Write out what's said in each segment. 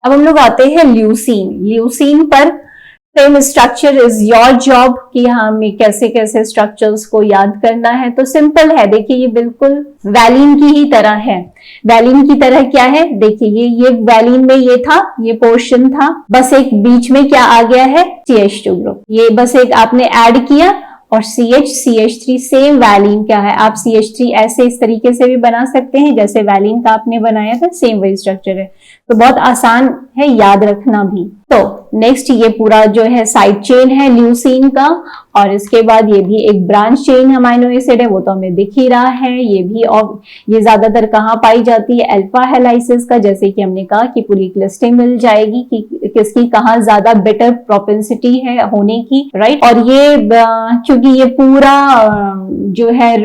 अब हम लोग आते हैं ल्यूसीन। ल्यूसीन पर same structure is your job कि हमें कैसे कैसे स्ट्रक्चर्स को याद करना है। तो सिंपल है, देखिए ये बिल्कुल वैलिन की ही तरह है। वैलिन की तरह क्या है, देखिए ये वैलिन में ये था, ये पोर्शन था, बस एक बीच में क्या आ गया है, CH2 ग्रुप। ये बस एक आपने ऐड किया और CH3 सेम वैलिन क्या है, आप CH3 ऐसे इस तरीके से भी बना सकते हैं जैसे वैलिन का आपने बनाया था, सेम वही स्ट्रक्चर है। तो बहुत आसान है याद रखना भी। तो नेक्स्ट ये पूरा जो है साइड चेन है ल्यूसीन का, और इसके बाद ये भी एक ब्रांच चेन अमाइनो एसिड है, वो तो हमें दिख ही रहा है। ये भी, और ये ज्यादातर कहाँ पाई जाती है, अल्फा हेलाइसिस का, जैसे कि हमने कहा कि पूरी एक लिस्टिंग मिल जाएगी कि किसकी कहाँ ज्यादा बेटर प्रोपेंसिटी है होने की, राइट। और ये क्योंकि ये पूरा जो है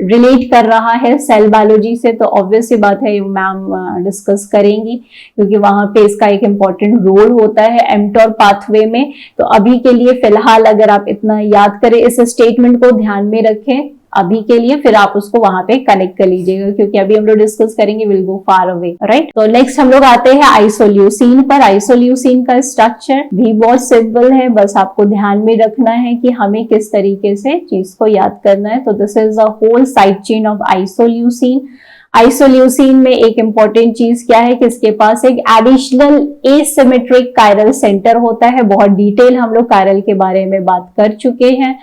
रिलेट कर रहा है सेल बायोलॉजी से, तो ऑब्वियस सी बात है मैम डिस्कस करेंगी, क्योंकि वहां पे इसका एक इम्पॉर्टेंट रोल होता है एमटोर पाथवे में। तो अभी के लिए फिलहाल अगर आप इतना याद करें, इस स्टेटमेंट को ध्यान में रखें अभी के लिए, फिर आप उसको वहां पे कनेक्ट कर लीजिएगा, क्योंकि अभी हम लोग डिस्कस करेंगे will go far away, right. तो नेक्स्ट हम लोग आते हैं आइसोल्यूसिन पर। आइसोल्यूसिन का स्ट्रक्चर भी बहुत सिंपल है, बस आपको ध्यान में रखना है कि हमें किस तरीके से चीज को याद करना है। तो this is a whole side chain of isoleucine. Isoleucine में एक इंपॉर्टेंट चीज क्या है कि इसके पास एक एडिशनल एसिमेट्रिक कायरल सेंटर होता है। बहुत डिटेल हम लोग कायरल के बारे में बात कर चुके हैं।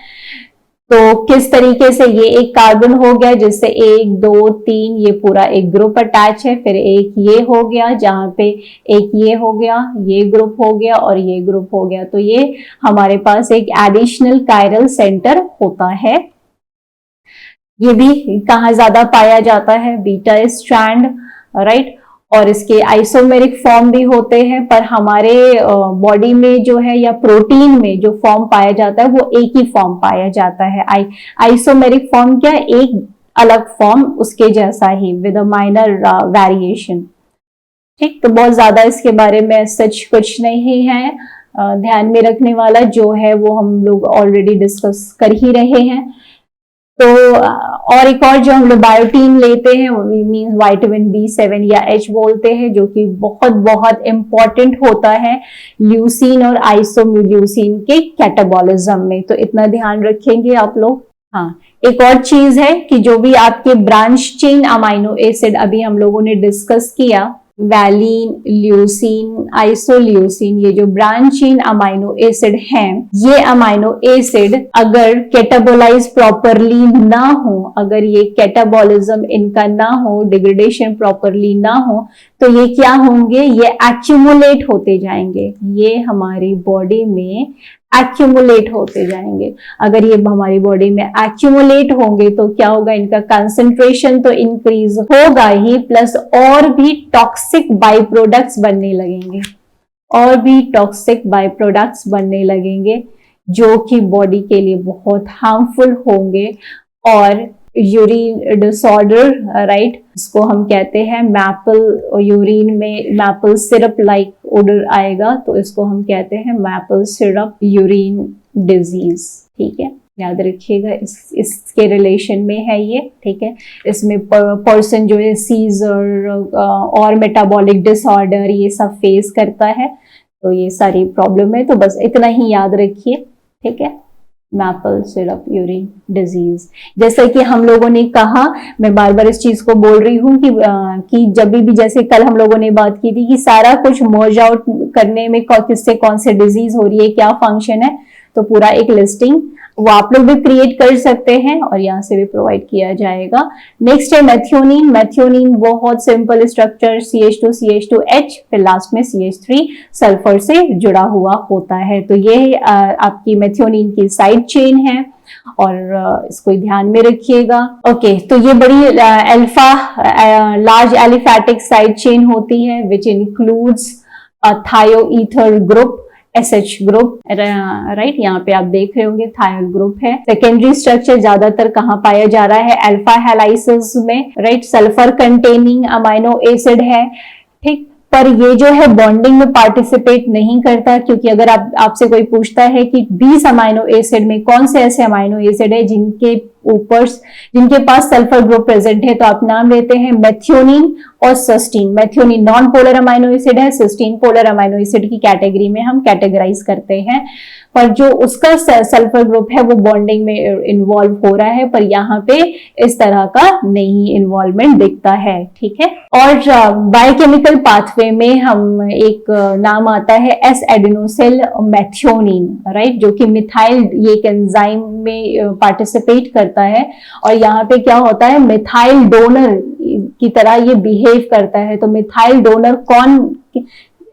तो किस तरीके से ये एक कार्बन हो गया जिससे 1 2 3 ये पूरा एक ग्रुप अटैच है, फिर एक ये हो गया जहां पे एक ये हो गया, ये ग्रुप हो गया और ये ग्रुप हो गया। तो ये हमारे पास एक एडिशनल कायरल सेंटर होता है। ये भी कहाँ ज्यादा पाया जाता है, बीटा स्ट्रैंड, राइट। और इसके आइसोमेरिक फॉर्म भी होते हैं, पर हमारे बॉडी में जो है या प्रोटीन में जो फॉर्म पाया जाता है वो एक ही फॉर्म पाया जाता है। आइसोमेरिक फॉर्म क्या है, एक अलग फॉर्म उसके जैसा ही विद अ माइनर वेरिएशन, ठीक। तो बहुत ज्यादा इसके बारे में सच कुछ नहीं है ध्यान में रखने वाला, जो है वो हम लोग ऑलरेडी डिस्कस कर ही रहे हैं। तो और एक और जो हम लोग बायोटीन लेते हैं, मींस विटामिन B7 या H बोलते हैं, जो कि बहुत बहुत इंपॉर्टेंट होता है ल्यूसीन और आइसोल्यूसिन के कैटाबॉलिज्म में। तो इतना ध्यान रखेंगे आप लोग। हाँ, एक और चीज है कि जो भी आपके ब्रांच चेन अमाइनो एसिड अभी हम लोगों ने डिस्कस किया, वैलिन, ल्यूसीन, आइसोल्यूसिन, ये जो ब्रांच चेन अमाइनो एसिड हैं, ये अमाइनो एसिड अगर कैटाबोलाइज प्रॉपरली ना हो, अगर ये कैटाबॉलिज्म इनका ना हो, डिग्रेडेशन प्रॉपरली ना हो, तो ये क्या होंगे, ये एक्यूमुलेट होते जाएंगे, ये हमारी बॉडी में एक्यूमुलेट होते जाएंगे। अगर ये हमारी बॉडी में एक्यूमुलेट होंगे तो क्या होगा, इनका कंसंट्रेशन तो इंक्रीज होगा ही, प्लस और भी टॉक्सिक बाई प्रोडक्ट्स बनने लगेंगे, और भी टॉक्सिक बाई प्रोडक्ट्स बनने लगेंगे, जो कि बॉडी के लिए बहुत हार्मफुल होंगे। और यूरिन डिसऑर्डर, राइट, इसको हम कहते हैं मैपल, यूरिन में मैपल सिरप लाइक ओडर आएगा, तो इसको हम कहते हैं मैपल सिरप यूरिन डिजीज, ठीक है, याद रखिएगा। इसके रिलेशन में है ये, ठीक है। इसमें पर्सन जो है सीजर और मेटाबॉलिक डिसऑर्डर ये सब फेस करता है, तो ये सारी प्रॉब्लम है। तो बस इतना ही याद रखिए, ठीक है, मैपल सिरप यूरिन डिजीज। जैसे कि हम लोगों ने कहा, मैं बार बार इस चीज को बोल रही हूँ कि जब भी, जैसे कल हम लोगों ने बात की थी कि सारा कुछ मर्ज आउट करने में किससे कौन से डिजीज हो रही है, क्या फंक्शन है, तो पूरा एक लिस्टिंग वो आप लोग भी क्रिएट कर सकते हैं और यहाँ से भी प्रोवाइड किया जाएगा। नेक्स्ट है मेथियोनिन। मेथियोनिन बहुत सिंपल स्ट्रक्चर, CH2CH2H, फिर लास्ट में CH3 सल्फर से जुड़ा हुआ होता है। तो ये आपकी मेथियोनिन की साइड चेन है और इसको ध्यान में रखिएगा। ओके, तो ये बड़ी alpha large aliphatic side chain होती है which includes थायोईथर group, SH group, right. यहाँ पे आप देख रहे होंगे थायल ग्रुप है। सेकेंडरी स्ट्रक्चर ज्यादातर कहाँ पाया जा रहा है, अल्फा हेलाइसिस में, right. Sulphur containing amino acid है, ठीक। पर ये जो है बॉन्डिंग में पार्टिसिपेट नहीं करता, क्योंकि अगर आपसे कोई पूछता है कि 20 अमाइनो एसिड में कौन से ऐसे अमाइनो एसिड है जिनके ऊपर जिनके पास सल्फर ग्रुप प्रेजेंट है तो आप नाम लेते हैं मेथियोनिन और cysteine. Methionine non polar amino acid है, सिस्टीन पोलर अमाइनो एसिड की कैटेगरी में हम कैटेगराइज करते हैं। पर जो उसका सल्फर ग्रुप है वो बॉन्डिंग में इन्वॉल्व हो रहा है, पर यहाँ पे इस तरह का नहीं इन्वॉल्वमेंट दिखता है, ठीक है। और बायोकेमिकल पाथवे में हम एक नाम आता है एस एडेनोसिल मेथियोनिन, राइट, जो कि मिथाइल ये एक एंजाइम में पार्टिसिपेट करता है और यहाँ पे क्या होता है, मिथाइल डोनर की तरह ये बिहेव करता है। तो मिथाइल डोनर कौन,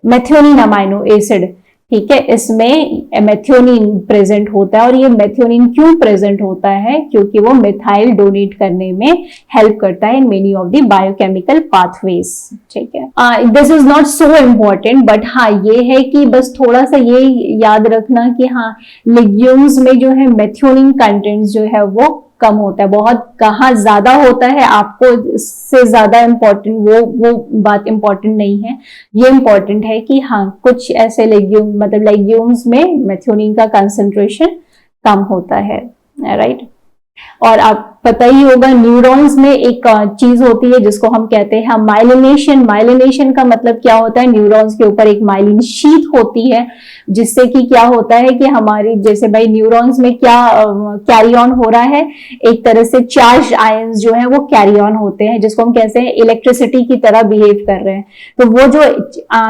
मेथियोनिन अमाइनो एसिड, ठीक है, इसमें मेथियोनिन प्रेजेंट होता है। और ये मेथियोनिन क्यों प्रेजेंट होता है, क्योंकि वो मिथाइल डोनेट करने में हेल्प करता है in many of the biochemical pathways, ठीक है। This is not so important, but हाँ ये है कि बस थोड़ा सा ये याद रखना कि हाँ लेग्यूम्स में जो है मेथियोनिन कंटेंट जो है वो कम होता है। बहुत कहाँ ज्यादा होता है आपको इससे ज्यादा इम्पोर्टेंट वो बात इम्पोर्टेंट नहीं है। ये इम्पोर्टेंट है कि हाँ कुछ ऐसे लेग्यूम मतलब लेग्यूम्स में मेथियोनिन का कंसंट्रेशन कम होता है, राइट। और आप पता ही होगा न्यूरॉन्स में एक चीज होती है जिसको हम कहते हैं माइलिनेशन। माइलिनेशन का मतलब क्या होता है, न्यूरॉन्स के ऊपर एक माइलिन शीट होती है जिससे कि क्या होता है कि हमारी जैसे भाई न्यूरॉन्स में क्या कैरी ऑन हो रहा है, एक तरह से चार्ज आयंस जो है वो कैरी ऑन होते हैं, जिसको हम कहते हैं इलेक्ट्रिसिटी की तरह बिहेव कर रहे हैं। तो वो जो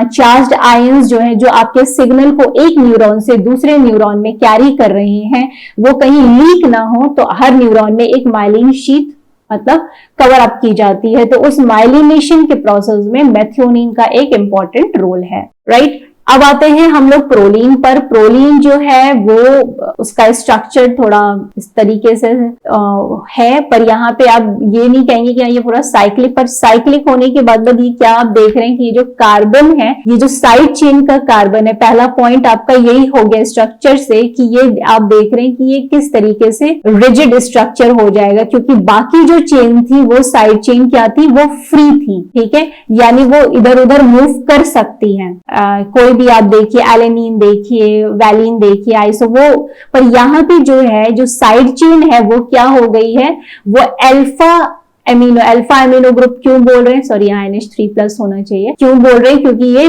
चार्ज आयंस जो है जो आपके सिग्नल को एक न्यूरॉन से दूसरे न्यूरॉन में कैरी कर रहे हैं वो कहीं लीक ना हो, तो हर न्यूरॉन में एक माइलिन शीट मतलब कवर अप की जाती है। तो उस माइलिनेशन के प्रोसेस में मेथियोनिन का एक इंपॉर्टेंट रोल है, राइट। अब आते हैं हम लोग प्रोलीन पर। प्रोलीन जो है वो उसका स्ट्रक्चर थोड़ा इस तरीके से है, पर यहाँ पे आप ये नहीं कहेंगे कि ये पूरा साइक्लिक, पर साइक्लिक होने के बाद ये क्या आप देख रहे हैं कि ये जो कार्बन है, ये जो साइड चेन का कार्बन है, पहला पॉइंट आपका यही हो गया स्ट्रक्चर से कि ये आप देख रहे हैं कि ये किस तरीके से रिजिड स्ट्रक्चर हो जाएगा, क्योंकि बाकी जो चेन थी वो साइड चेन क्या थी, वो फ्री थी, ठीक है, यानी वो इधर उधर मूव कर सकती है। कोई भी आप देखिए एलेनिन देखिए, वैलिन देखिए, आइसो वो, पर यहाँ पे जो है जो साइड चेन है वो क्या हो गई है, वो अल्फा एमिनो ग्रुप क्यों बोल रहे हैं, सॉरी यहाँ NH3+ होना चाहिए, क्यों बोल रहे हैं, क्योंकि ये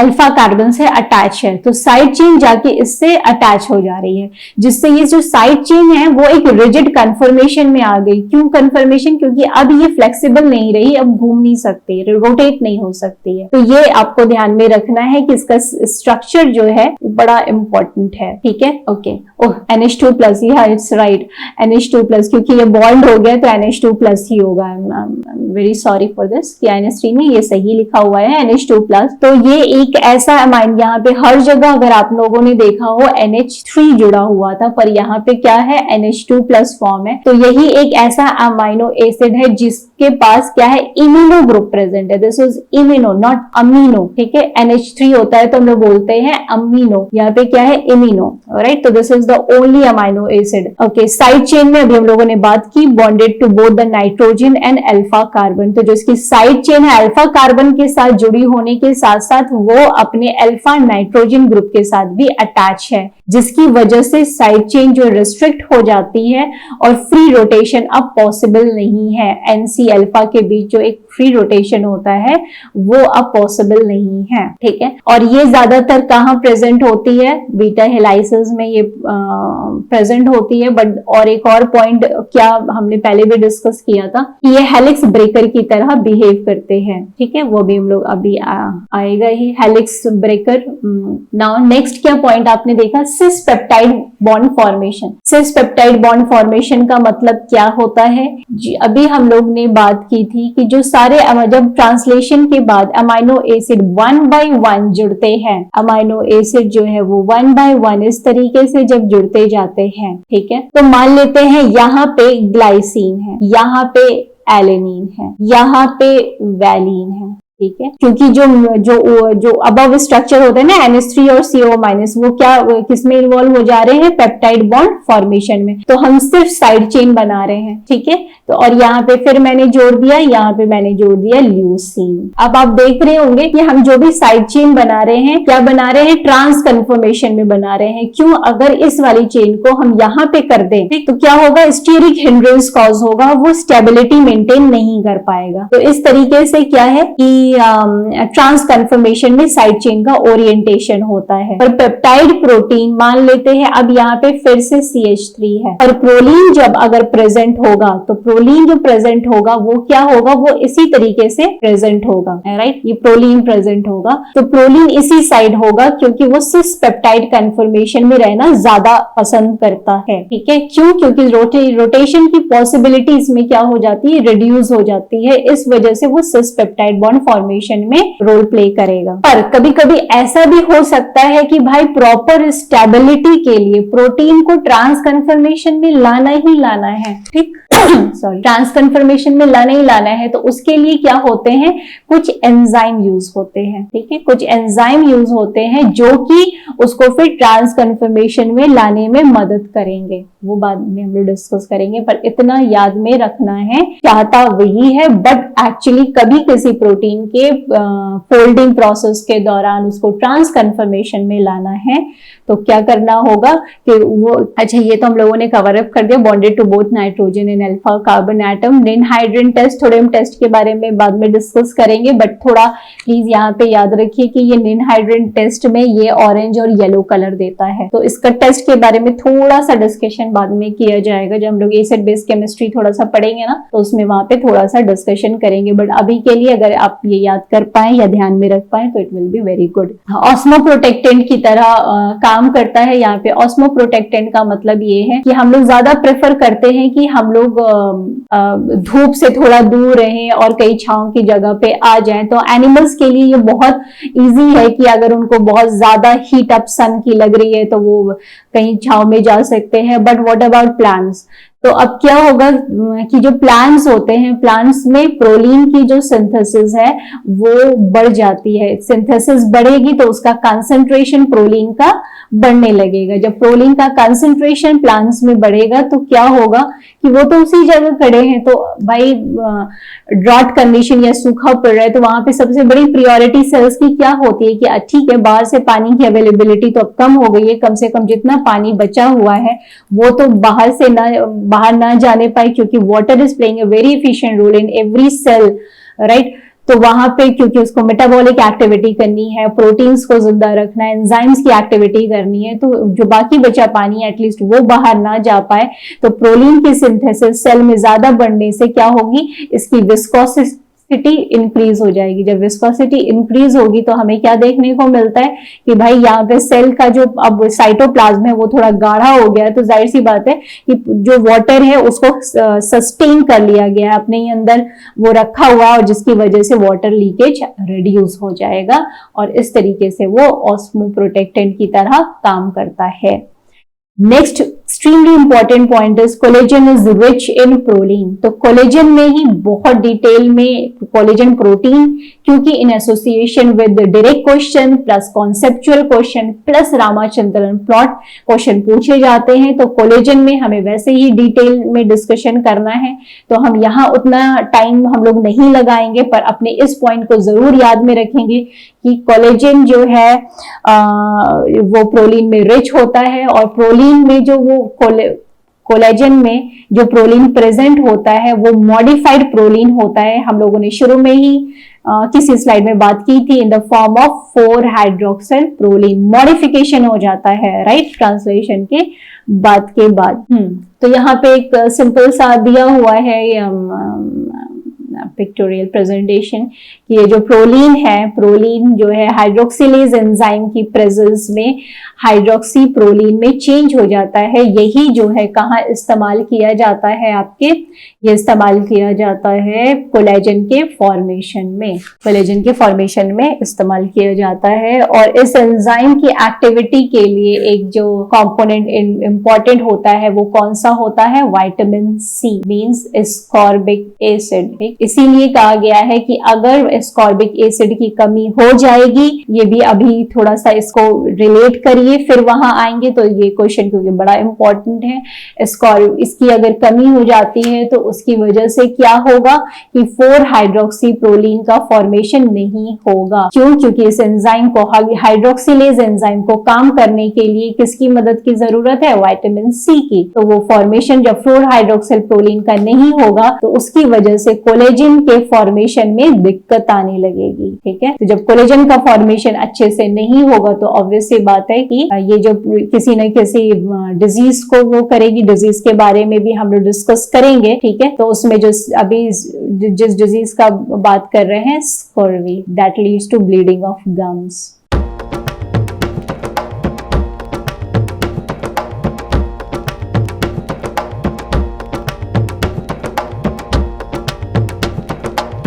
अल्फा कार्बन से अटैच है, तो साइड चेन जाके इससे अटैच हो जा रही है, जिससे ये जो साइड चेन है वो एक रिजिड कन्फर्मेशन में आ गई। क्यों कन्फर्मेशन, क्योंकि अब ये फ्लेक्सिबल नहीं रही, अब घूम नहीं सकती, रोटेट नहीं हो सकती है। तो ये आपको ध्यान में रखना है कि इसका स्ट्रक्चर जो है बड़ा इंपॉर्टेंट है, ठीक है, okay. Oh NH2+, yeah, it's right, NH2+, क्योंकि ये बॉन्ड हो गया तो NH2+ ही होगा। वेरी सॉरी फॉर दिस कि NH3 में ये सही लिखा हुआ है NH2+। तो ये एक ऐसा अमाइन, यहाँ पे हर जगह अगर आप लोगों ने देखा हो NH3 जुड़ा हुआ था, पर यहाँ पे क्या है NH2+ फॉर्म है। तो यही एक ऐसा अमाइनो एसिड है जिसके पास क्या है, इम्यूनो ग्रुप प्रेजेंट है। This is immuno not amino, ठीक है। NH3 होता है तो हम लोग बोलते हैं अमीनो, यहाँ पे क्या है इम्यूनो, राइट। तो this is the only amino acid, okay. Side chain में अभी हम लोगों ने बात की, bonded to both the nitrogen and alpha carbon. तो जो इसकी साइड चेन है अल्फा कार्बन के साथ जुड़ी होने के साथ साथ वो अपने अल्फा नाइट्रोजन ग्रुप के साथ भी अटैच है, जिसकी वजह से साइड चेन जो रिस्ट्रिक्ट हो जाती है और फ्री रोटेशन अब पॉसिबल नहीं है। NC अल्फा के बीच जो एक फ्री रोटेशन होता है वो अब पॉसिबल नहीं है, ठीक है। और ये ज्यादातर कहाँ प्रेजेंट होती है, बीटा हेलाइसिस में ये प्रेजेंट होती है। बट और एक और पॉइंट क्या हमने पहले भी डिस्कस किया था कि ये हेलिक्स ब्रेकर की तरह बिहेव करते हैं, ठीक है, वो भी हम लोग अभी आएगा ही, हेलिक्स ब्रेकर। नाउ नेक्स्ट क्या पॉइंट आपने देखा, सिस पेप्टाइड बॉन्ड फॉर्मेशन। सिस पेप्टाइड बॉन्ड फॉर्मेशन का मतलब क्या होता है, अभी हम लोग ने बात की थी कि जो सारे जब ट्रांसलेशन के बाद अमाइनो एसिड 1 by 1 जुड़ते हैं, अमाइनो एसिड जो है वो 1 by 1 इस तरीके से जब जुड़ते जाते हैं, ठीक है। तो मान लेते हैं यहाँ पे ग्लाइसिन है, यहाँ पे एलेनिन है, यहाँ पे वैलिन है, ठीक है, क्योंकि जो अबव स्ट्रक्चर होते हैं ना NH3 और CO- वो क्या किसमें इन्वॉल्व हो जा रहे हैं, पेप्टाइड बॉन्ड फॉर्मेशन में। तो हम सिर्फ साइड चेन बना रहे हैं, ठीक है। तो और यहाँ पे फिर मैंने जोड़ दिया, यहाँ पे मैंने जोड़ दिया ल्यूसीन। अब आप देख रहे होंगे कि हम जो भी साइड चेन बना रहे हैं, क्या बना रहे हैं, ट्रांस कन्फर्मेशन में बना रहे हैं। क्यों? अगर इस वाली चेन को हम यहाँ पे कर दें तो क्या होगा, स्टीरिक हिंड्रेंस कॉज होगा, वो स्टेबिलिटी मेंटेन नहीं कर पाएगा। तो इस तरीके से क्या है कि ट्रांस कन्फर्मेशन में साइड चेन का ओरिएंटेशन होता है। और पेप्टाइड प्रोटीन मान लेते हैं, अब यहाँ पे फिर से CH3 है, और प्रोलीन जब अगर प्रेजेंट होगा तो प्रोलीन जो प्रेजेंट होगा वो क्या होगा, वो इसी तरीके से प्रेजेंट होगा, राइट। ये प्रोलीन प्रेजेंट होगा, तो प्रोलीन इसी साइड होगा, क्योंकि वो सिस पेप्टाइड कन्फर्मेशन में रहना ज्यादा पसंद करता है, ठीक है। क्यों? क्योंकि रोटेशन की पॉसिबिलिटी इसमें क्या हो जाती है, रिड्यूस हो जाती है। इस वजह से वो सिस पेप्टाइड बॉन्ड फॉर्मेशन में रोल प्ले करेगा। पर कभी कभी ऐसा भी हो सकता है कि भाई प्रॉपर स्टेबिलिटी के लिए प्रोटीन को ट्रांस कन्फर्मेशन में लाना ही लाना है, ठीक सॉरी, ट्रांस कन्फर्मेशन में लाना ही लाना है। तो उसके लिए क्या होते हैं, कुछ एंजाइम यूज होते हैं, ठीक है। कुछ एंजाइम यूज होते हैं जो कि उसको फिर ट्रांस कन्फर्मेशन में लाने में मदद करेंगे, वो बाद में हम लोग डिस्कस करेंगे। पर इतना याद में रखना है, चाहता वही है, बट एक्चुअली कभी किसी प्रोटीन के फोल्डिंग प्रोसेस के दौरान उसको ट्रांस कन्फर्मेशन में लाना है तो क्या करना होगा कि वो, अच्छा ये तो हम लोगों ने कवर अप कर दिया, bonded to both nitrogen and alpha carbon atom. Ninhydrin test, थोड़े हम टेस्ट के बारे में बाद में डिस्कस करेंगे, बट थोड़ा प्लीज यहाँ पे याद रखिए कि ये निन-हाइड्रेन टेस्ट में ये ऑरेंज और येलो कलर देता है। तो इसका टेस्ट के बारे में थोड़ा सा डिस्कशन बाद में किया जाएगा, जब हम लोग एसिड बेस केमिस्ट्री थोड़ा सा पढ़ेंगे ना, तो उसमें वहां पे थोड़ा सा डिस्कशन करेंगे। बट अभी के लिए अगर आप ये याद कर पाए या ध्यान में रख पाए तो it will be very good. Osmo protectant की तरह काम करता है। यहाँ पे ऑस्मो प्रोटेक्टेंट का मतलब ये है कि हम लोग ज्यादा प्रेफर करते हैं कि हम लोग धूप से थोड़ा दूर रहें और कई छांव की जगह पे आ जाएं। तो एनिमल्स के लिए ये बहुत इजी है कि अगर उनको बहुत ज्यादा हीट अप सन की लग रही है तो वो कहीं छांव में जा सकते हैं। But what about plants? तो अब क्या होगा कि जो प्लांट्स होते हैं, प्लांट्स में प्रोलीन की जो सिंथेसिस है वो बढ़ जाती है। सिंथेसिस बढ़ेगी तो उसका कंसंट्रेशन प्रोलीन का बढ़ने लगेगा। जब प्रोलीन का कंसंट्रेशन प्लांट्स में बढ़ेगा तो क्या होगा कि वो तो उसी जगह खड़े हैं, तो भाई ड्रॉट कंडीशन या सूखा पड़ रहा है तो वहां पे सबसे बड़ी प्रायोरिटी सेल्स की क्या होती है कि ठीक है, बाहर से पानी की अवेलेबिलिटी तो अब कम हो गई है, कम से कम जितना पानी बचा हुआ है वो तो बाहर ना जाने पाए, क्योंकि water is playing a very efficient role in every cell, right. तो वहां पे क्योंकि उसको मेटाबॉलिक एक्टिविटी करनी है, प्रोटीन्स को जिंदा रखना है, एंजाइम्स की एक्टिविटी करनी है, तो जो बाकी बचा पानी एटलीस्ट वो बाहर ना जा पाए। तो प्रोलीन की सिंथेसिस सेल में ज्यादा बढ़ने से क्या होगी, इसकी विस्कोसिटी इंक्रीज हो जाएगी। जब विस्कोसिटी इंक्रीज होगी तो हमें क्या देखने को मिलता है कि भाई यहाँ पे सेल का जो अब साइटोप्लाज्म है वो थोड़ा गाढ़ा हो गया है। तो जाहिर सी बात है कि जो वाटर है उसको सस्टेन कर लिया गया है, अपने ही अंदर वो रखा हुआ है, और जिसकी वजह से वाटर लीकेज रिड्यूस हो जाएगा और इस तरीके से वो ऑस्मो प्रोटेक्टेंट की तरह काम करता है। Next extremely important point is collagen is rich in proline. तो कोलेजन में ही बहुत डिटेल में कोलेजन प्रोटीन, क्योंकि in association with direct question plus conceptual question plus Ramachandran plot question पूछे जाते हैं, तो कोलेजन में हमें वैसे ही डिटेल में डिस्कशन करना है, तो हम यहाँ उतना टाइम हम लोग नहीं लगाएंगे, पर अपने इस पॉइंट को जरूर याद में रखेंगे कि कोलेजन जो है वो प्रोलीन में रिच होता है, और प्रोलीन में जो वो कोलेजन में जो प्रोलीन प्रेजेंट होता है वो मॉडिफाइड प्रोलीन होता है। हम लोगों ने शुरू में ही किसी स्लाइड में बात की थी, in the form of 4 hydroxyl proline. Modification हो जाता है, राइट, ट्रांसलेशन के बाद। तो यहाँ पे एक सिंपल सा दिया हुआ है पिक्टोरियल प्रेजेंटेशन कि ये जो प्रोलीन है, प्रोलीन जो है हाइड्रोक्सिलेज एंजाइम की प्रेजेंस में हाइड्रोक्सी प्रोलीन में चेंज हो जाता है। यही जो है कहाँ इस्तेमाल किया जाता है आपके, ये इस्तेमाल किया जाता है कोलेजन के फॉर्मेशन में, कोलेजन के फॉर्मेशन में इस्तेमाल किया जाता है। और इस एंजाइम की एक्टिविटी के लिए एक जो कंपोनेंट इंपॉर्टेंट होता है वो कौन सा होता है, vitamin C means ascorbic acid. इसीलिए कहा गया है कि अगर एस्कॉर्बिक एसिड की कमी हो जाएगी, ये भी अभी थोड़ा सा इसको रिलेट करिए फिर वहां आएंगे, तो ये क्वेश्चन क्योंकि बड़ा इंपॉर्टेंट है। इसकी अगर कमी हो जाती है तो उसकी वजह से क्या होगा कि 4 हाइड्रोक्सी प्रोलीन का फॉर्मेशन नहीं होगा। क्यों? क्योंकि इस एंजाइम को, हाइड्रोक्सिलेज एंजाइम को काम करने के लिए किसकी मदद की जरूरत है, विटामिन सी की। तो वो फॉर्मेशन जब 4 हाइड्रोक्सिल प्रोलीन का नहीं होगा तो उसकी वजह से कोलेजन के फॉर्मेशन में दिक्कत आने लगेगी। ठीक है, तो जब कोलेजन का फॉर्मेशन अच्छे से नहीं होगा तो ऑब्वियस सी बात है कि ये जो किसी न किसी डिजीज को वो करेगी। डिजीज के बारे में भी हम लोग डिस्कस करेंगे। ठीक है, तो उसमें जो अभी जिस डिजीज का बात कर रहे हैं, scurvy, that leads to bleeding of gums.